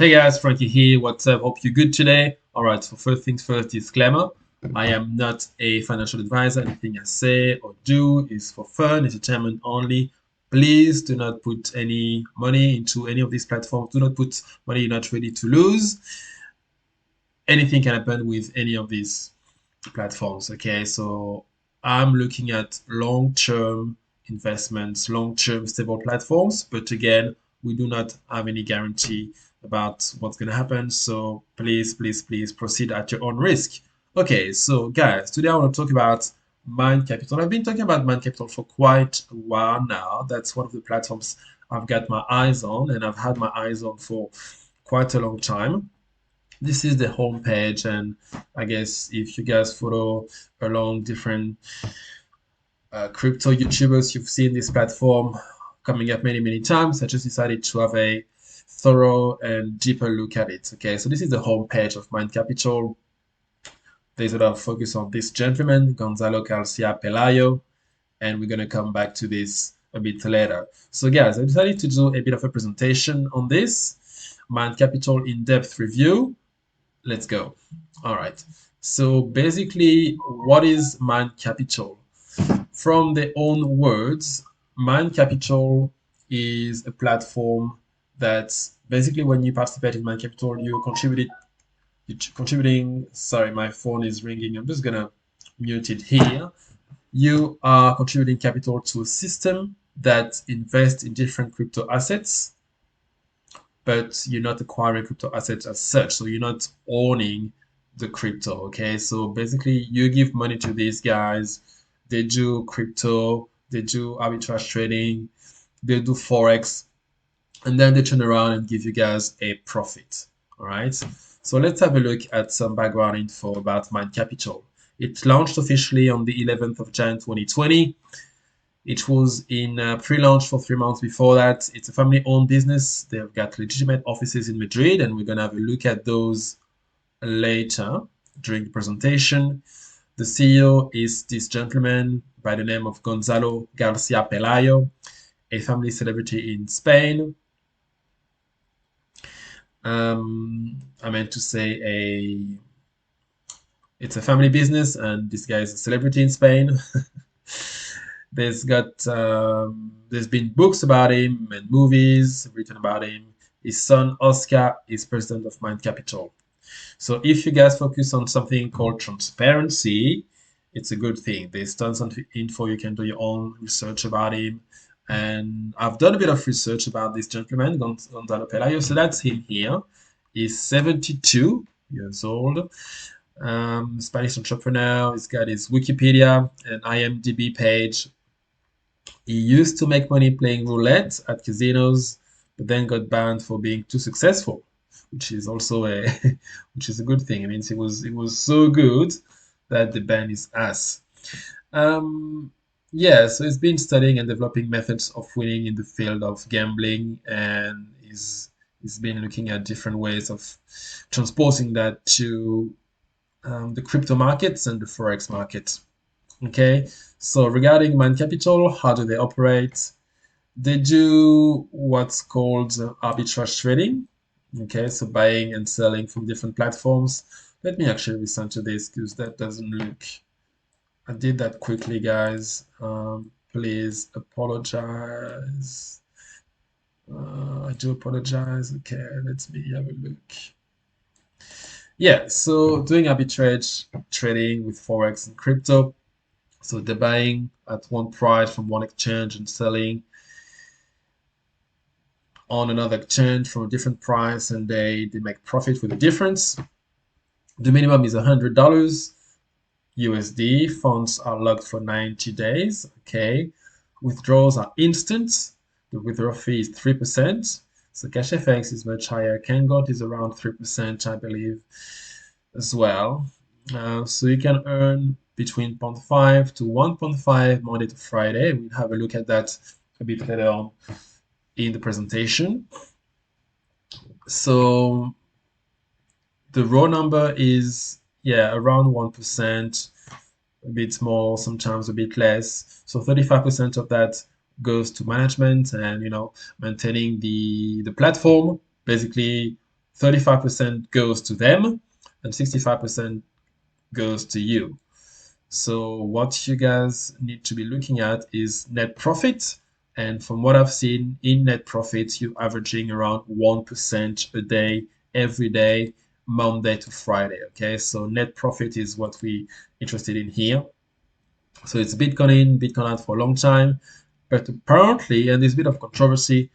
Hey guys, Frankie here. What's up? Hope you're good today. All right, so first things first, disclaimer. I am not a financial advisor. Anything I say or do is for fun, entertainment only. Please do not put any money into any of these platforms. Do not put money you're not ready to lose. Anything can happen with any of these platforms. Okay, so I'm looking at long-term investments, long-term stable platforms, but again, we do not have any guarantee about what's going to happen. So please proceed at your own risk. Okay, so guys, today I want to talk about Mind Capital. I've been talking about Mind Capital for quite a while now. That's one of the platforms I've got my eyes on, and I've had my eyes on for quite a long time. This is the home page, and I guess if you guys follow along different crypto YouTubers, you've seen this platform coming up many times. I just decided to have a thorough and deeper look at it. Okay, so this is the home page of Mind Capital. There's a lot of focus on this gentleman, Gonzalo García-Pelayo, and we're gonna come back to this a bit later. So guys, I decided to do a bit of a presentation on this Mind Capital in-depth review. Let's go. All right. So basically, what is Mind Capital? From their own words, Mind Capital is a platform that's basically when you participate in Mind Capital, you're contributing. Sorry, my phone is ringing. I'm just gonna mute it here. You are contributing capital to a system that invests in different crypto assets, but you're not acquiring crypto assets as such. So you're not owning the crypto. Okay. So basically, you give money to these guys. They do crypto, they do arbitrage trading, they do Forex, and then they turn around and give you guys a profit. All right. So let's have a look at some background info about Mind Capital. It launched officially on the 11th of January 2020. It was in pre-launch for 3 months before that. It's a family-owned business. They've got legitimate offices in Madrid, and we're going to have a look at those later during the presentation. The CEO is this gentleman by the name of Gonzalo García-Pelayo, a family celebrity in Spain. I meant to say it's a family business, and this guy is a celebrity in Spain. There's been books about him and movies written about him. His son Oscar is president of Mind Capital. So if you guys focus on something called transparency, it's a good thing. There's tons of info. You can do your own research about him. And I've done a bit of research about this gentleman, Gonzalo Pelayo. So that's him here. He's 72 years old. Spanish entrepreneur. He's got his Wikipedia and IMDb page. He used to make money playing roulette at casinos, but then got banned for being too successful, which is also which is a good thing. It means it was so good that they banned his ass. Yeah, so he's been studying and developing methods of winning in the field of gambling, and he's been looking at different ways of transporting that to the crypto markets and the forex market. Okay, so regarding Mind Capital, how do they operate? They do what's called arbitrage trading. Okay, so buying and selling from different platforms. Let me actually listen to this because that doesn't look. I did that quickly, guys. Please apologize. I do apologize. Okay, let me have a look. Yeah, so doing arbitrage trading with Forex and crypto. So they're buying at one price from one exchange and selling on another exchange from a different price, and they make profit with the difference. The minimum is $100 USD. Funds are locked for 90 days. Okay. Withdrawals are instant. The withdrawal fee is 3%. So CashFX is much higher. Kangot is around 3%, I believe, as well. So you can earn between 0.5 to 1.5 Monday to Friday. We'll have a look at that a bit later on in the presentation. So the raw number is, yeah, around 1%, a bit more, sometimes a bit less. So 35% of that goes to management and, maintaining the platform. Basically, 35% goes to them and 65% goes to you. So what you guys need to be looking at is net profit. And from what I've seen in net profit, you're averaging around 1% a day, every day, Monday to Friday. Okay, so net profit is what we're interested in here. So it's Bitcoin in, Bitcoin out for a long time. But apparently, and there's a bit of controversy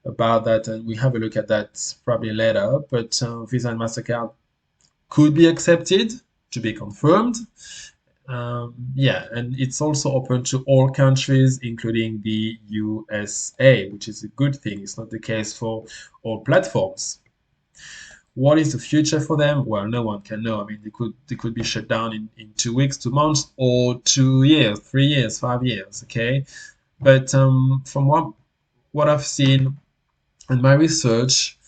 about that, and we have a look at that probably later, but Visa and MasterCard could be accepted, to be confirmed. Yeah, and it's also open to all countries, including the USA, which is a good thing. It's not the case for all platforms. What is the future for them? Well, no one can know. I mean, they could be shut down in 2 weeks, 2 months, or 2 years, 3 years, 5 years. Okay, but from what I've seen in my research,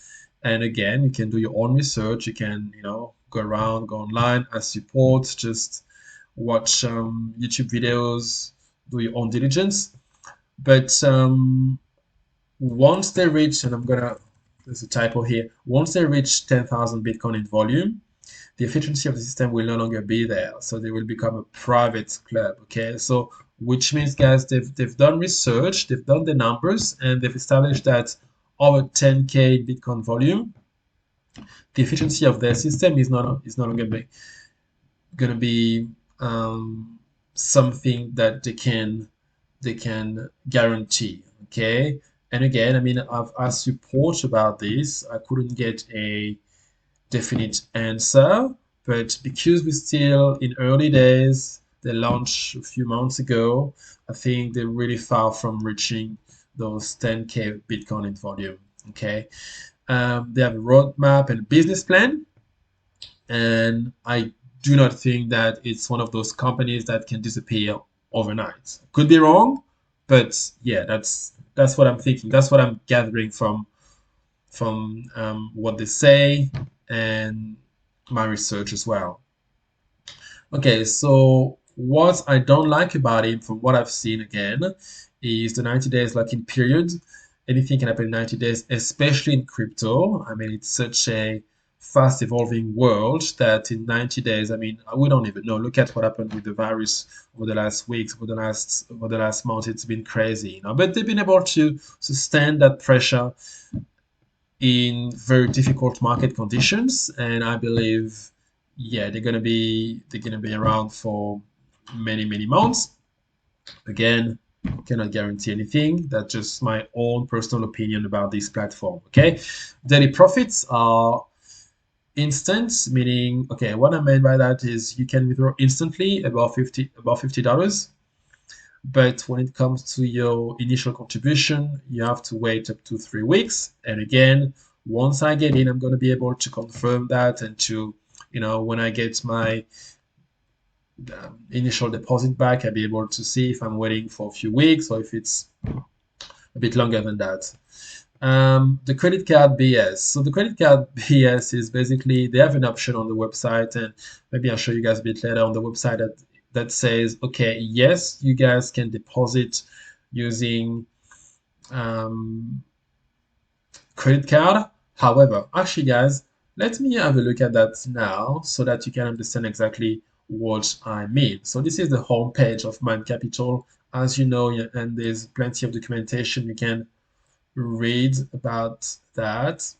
and again, you can do your own research. You can, go around, go online, ask support, just watch YouTube videos, do your own diligence. But once they reach, and there's a typo here, once they reach 10,000 Bitcoin in volume, the efficiency of the system will no longer be there. So they will become a private club. Okay, so which means, guys, they've done research, they've done the numbers, and they've established that over 10K Bitcoin volume, the efficiency of their system is no longer going to be something that they can guarantee. Okay, and again, I mean, I've asked support about this. I couldn't get a definite answer, but because we're still in early days, they launched a few months ago, I think they're really far from reaching those 10K Bitcoin in volume. Okay, they have a roadmap and a business plan, and I do not think that it's one of those companies that can disappear overnight. Could be wrong, but yeah, that's what I'm thinking. That's what I'm gathering from what they say and my research as well. Okay, so what I don't like about it, from what I've seen again, is the 90 days lock-in period. Anything can happen in 90 days, especially in crypto. I mean, it's such a fast evolving world that in 90 days, I mean, we don't even know. Look at what happened with the virus over the last weeks, over the last month. It's been crazy, But they've been able to sustain that pressure in very difficult market conditions, and I believe, yeah, they're gonna be around for many months. Again, cannot guarantee anything. That's just my own personal opinion about this platform. Okay, daily profits are instant, meaning, okay, what I mean by that is you can withdraw instantly above $50. But when it comes to your initial contribution, you have to wait up to 3 weeks. And again, once I get in, I'm going to be able to confirm that, and to, when I get my initial deposit back, I'll be able to see if I'm waiting for a few weeks or if it's a bit longer than that. The credit card BS. So the credit card BS is basically, they have an option on the website, and maybe I'll show you guys a bit later on the website, that says, okay, yes, you guys can deposit using credit card. However, actually, guys, let me have a look at that now so that you can understand exactly what I mean. So this is the home page of Mind Capital, as you know, and there's plenty of documentation you can read about that.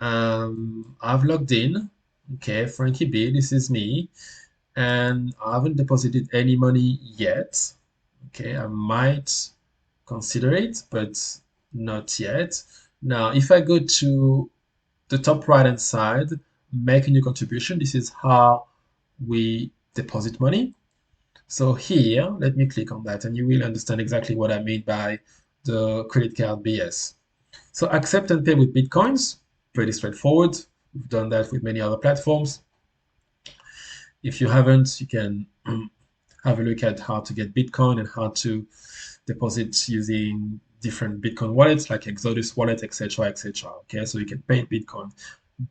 I've logged in. Okay, Frankie B, this is me, and I haven't deposited any money yet. Okay, I might consider it, but not yet. Now, if I go to the top right hand side, make a new contribution, this is how we deposit money. So here, let me click on that, and you will understand exactly what I mean by the credit card BS. So accept and pay with Bitcoins, pretty straightforward. We've done that with many other platforms. If you haven't, you can have a look at how to get Bitcoin and how to deposit using different Bitcoin wallets like Exodus wallet, etc., etc. Okay, so you can pay Bitcoin.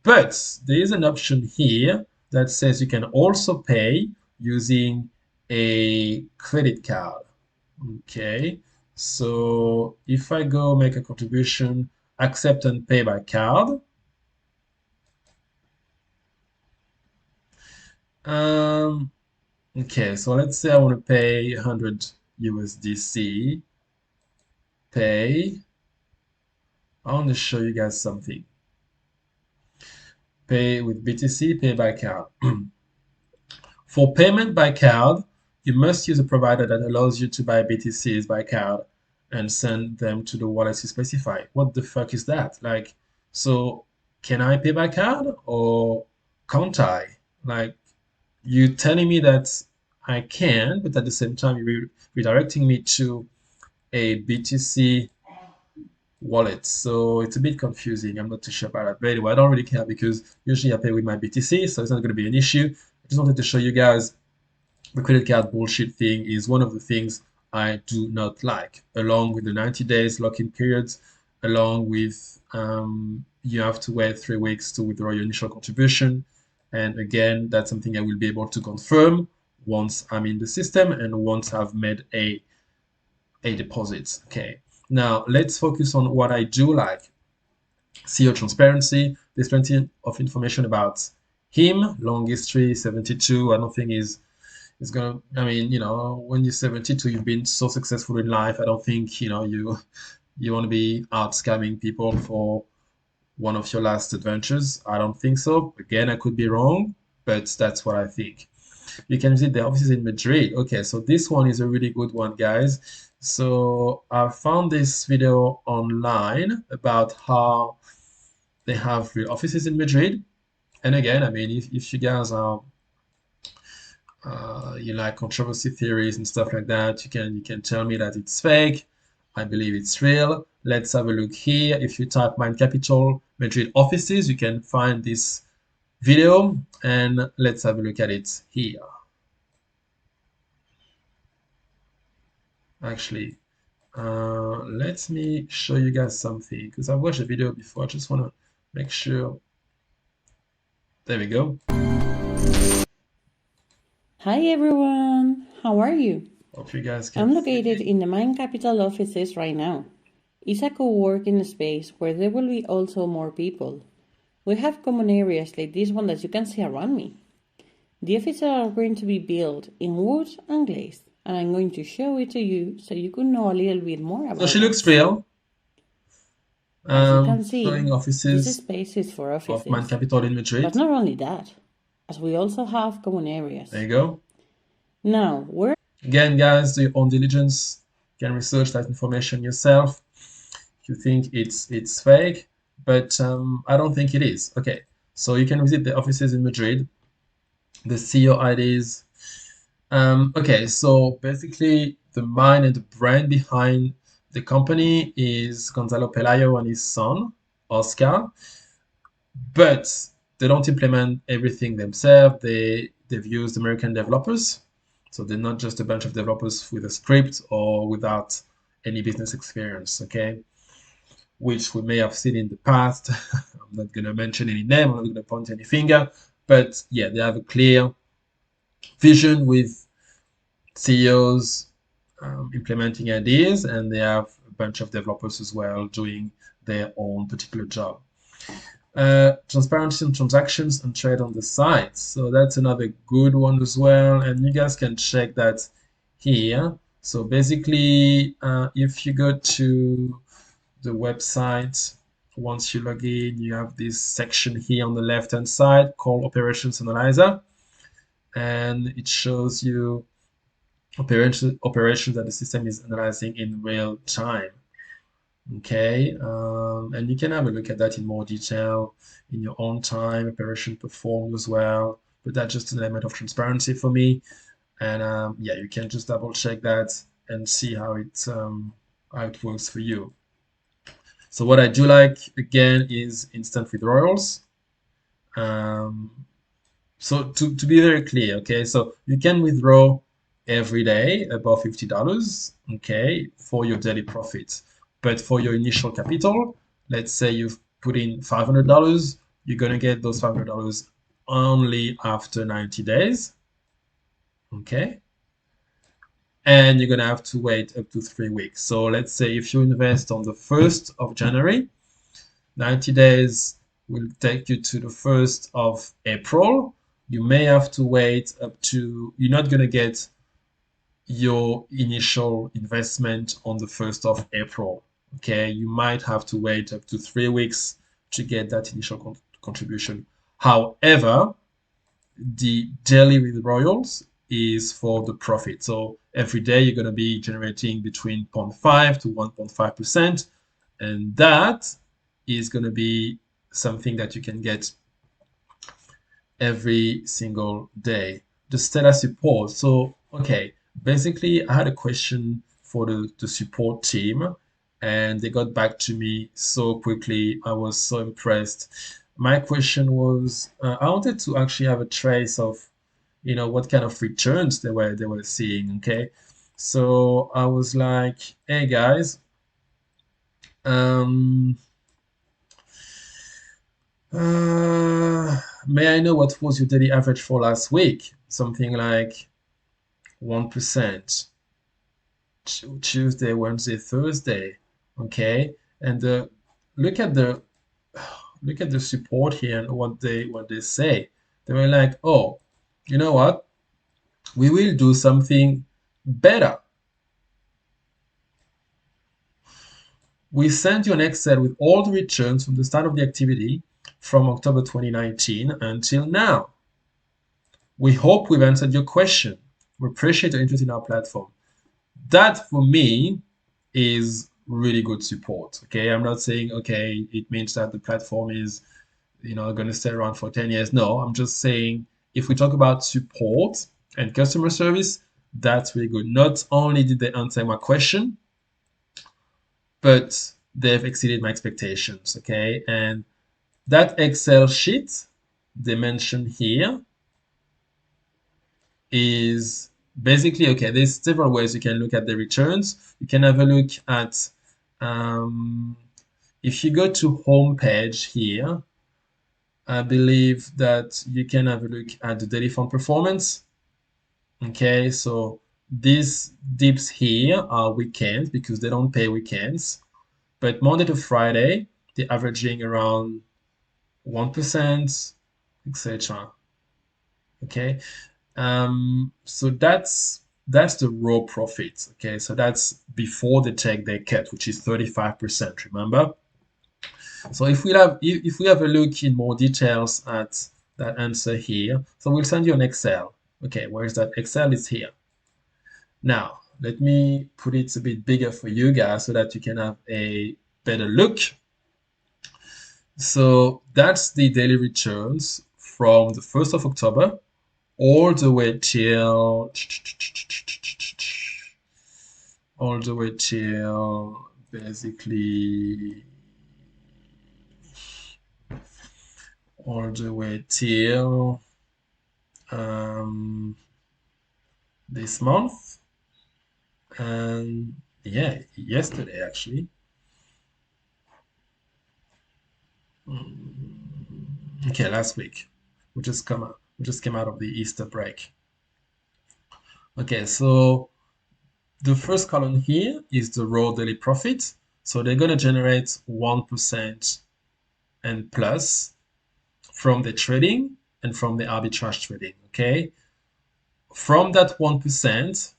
But there is an option here that says you can also pay using a credit card. Okay, so if I go make a contribution accept and pay by card. Okay, so let's say I want to pay 100 USDC. Pay. I want to show you guys something. Pay with BTC, pay by card. For payment by card, you must use a provider that allows you to buy BTCs by card and send them to the wallet you specify. What the fuck is that? Like, so can I pay by card or can't I? Like, you telling me that I can, but at the same time you're redirecting me to a BTC wallet. So it's a bit confusing. I'm not too sure about that. But anyway, I don't really care because usually I pay with my BTC, so it's not going to be an issue. I just wanted to show you guys the credit card bullshit thing is one of the things I do not like, along with the 90 days lock-in periods, along with you have to wait 3 weeks to withdraw your initial contribution. And again, that's something I will be able to confirm once I'm in the system and once I've made a deposit. Okay, now let's focus on what I do like. CEO transparency. There's plenty of information about him. Long history, 72. I don't think is gonna. I mean, you know, when you're 72, you've been so successful in life. I don't think you want to be out scamming people for one of your last adventures. I don't think so. Again, I could be wrong, but that's what I think. You can visit the offices in Madrid. Okay, so this one is a really good one, guys. So I found this video online about how they have real offices in Madrid. And again, I mean, if you guys are you like controversy theories and stuff like that, you can tell me that it's fake. I believe it's real. Let's have a look here. If you type Mind Capital Madrid offices, you can find this video, and let's have a look at it here. Actually, let me show you guys something because I've watched the video before. I just want to make sure. There we go. Hi everyone, how are you? Hope you guys can I'm located in the Mind Capital offices right now. It's a co-working space where there will be also more people. We have common areas like this one that you can see around me. The offices are going to be built in wood and glaze, and I'm going to show it to you so you can know a little bit more about it. So she looks real. As you can see, showing offices this space is for offices. Of Mind Capital in Madrid. But not only that, as we also have common areas. There you go. Now, where again, guys, do your own diligence. You can research that information yourself. If you think it's fake, but I don't think it is. Okay, so you can visit the offices in Madrid. The CEO IDs. Okay, so basically the mind and the brand behind the company is Gonzalo-Pelayo and his son, Oscar. But they don't implement everything themselves. They've used American developers. So they're not just a bunch of developers with a script or without any business experience, okay? Which we may have seen in the past. I'm not going to mention any name, I'm not going to point any finger. But yeah, they have a clear vision with CEOs implementing ideas, and they have a bunch of developers as well doing their own particular job. Transparency on transactions and trade on the site. So that's another good one as well. And you guys can check that here. So basically, if you go to the website, once you log in, you have this section here on the left-hand side called Operations Analyzer. And it shows you operations that the system is analyzing in real time. Okay, and you can have a look at that in more detail in your own time, operation performed as well, but that's just an element of transparency for me. And yeah, you can just double check that and see how it works for you. So what I do like, again, is instant withdrawals. So to be very clear, okay, so you can withdraw every day above $50, okay, for your daily profits. But for your initial capital, let's say you've put in $500, you're going to get those $500 only after 90 days, okay? And you're going to have to wait up to 3 weeks. So let's say if you invest on the 1st of January, 90 days will take you to the 1st of April. You may have to wait up to, you're not going to get your initial investment on the 1st of April. Okay, you might have to wait up to 3 weeks to get that initial contribution. However, the daily withdrawals is for the profit. So every day you're going to be generating between 0.5 to 1.5%, and that is going to be something that you can get every single day. The status support. So, okay, basically, I had a question for the support team, and they got back to me so quickly. I was so impressed. My question was, I wanted to actually have a trace of, what kind of returns they were seeing. Okay, so I was like, hey guys, um, may I know what was your daily average for last week? Something like 1%. Tuesday, Wednesday, Thursday. Okay, and look at the look at the support here and what they say. They were like, oh, you know what? We will do something better. We sent you an Excel with all the returns from the start of the activity from October 2019 until now. We hope we've answered your question. We appreciate your interest in our platform. That for me is really good support. Okay, I'm not saying okay, it means that the platform is going to stay around for 10 years. No, I'm just saying if we talk about support and customer service, that's really good. Not only did they answer my question, but they've exceeded my expectations. Okay, and that Excel sheet they mentioned here is basically okay. There's several ways you can look at the returns. You can have a look at if you go to home page here, I believe that you can have a look at the daily fund performance. Okay, so these dips here are weekends because they don't pay weekends, but Monday to Friday they're averaging around 1%, etc. Okay, so that's the raw profit. Okay, so that's before they take their cut, which is 35%. Remember. So if we have a look in more details at that answer here, so we'll send you an Excel. Okay, where's that Excel? Is here. Now let me put it a bit bigger for you guys so that you can have a better look. So that's the daily returns from the 1st of October all the way till basically all the way till this month, and yeah, yesterday actually. Okay, last week. We just came out of the Easter break. Okay, so the first column here is the raw daily profit. So they're going to generate 1% and plus from the trading and from the arbitrage trading. Okay, from that 1%,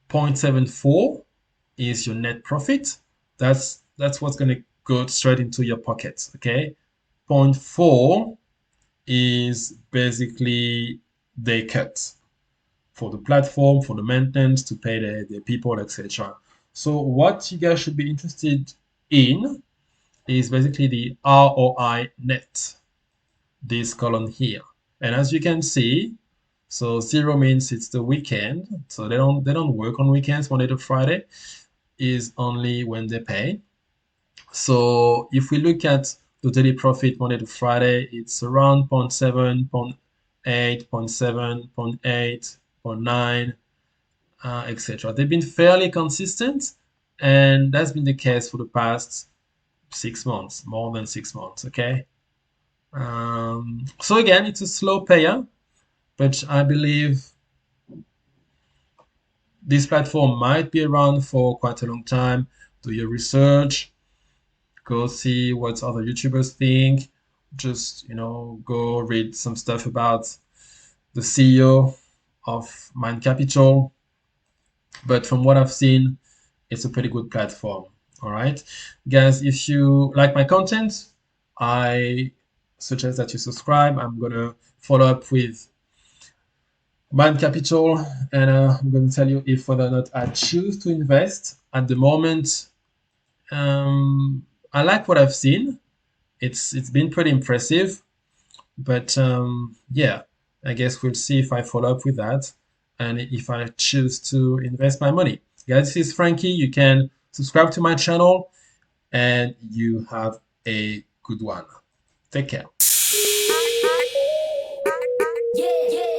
0.74 is your net profit. That's what's going to go straight into your pockets. Okay, 0.4 is basically they cut for the platform, for the maintenance, to pay the people, etc. So what you guys should be interested in is basically the ROI net, this column here. And as you can see, so 0 means it's the weekend. So they don't work on weekends, Monday to Friday is only when they pay. So if we look at the daily profit Monday to Friday, it's around 0.7, 0.8, 0.7, 0.8, 0.9, etc. They've been fairly consistent, and that's been the case for the past 6 months, more than 6 months. Okay. So again, it's a slow payer, but I believe this platform might be around for quite a long time. Do your research. go see what other YouTubers think. Just, you know, go read some stuff about the CEO of Mind Capital. But from what I've seen, it's a pretty good platform. All right, guys, if you like my content, I suggest that you subscribe. I'm gonna follow up with Mind Capital, and I'm gonna tell you if whether or not I choose to invest. At the moment, I like what I've seen. It's been pretty impressive, but yeah, I guess we'll see if I follow up with that and if I choose to invest my money. Guys, this is Frankie. You can subscribe to my channel, and you have a good one. Take care. Yeah, yeah.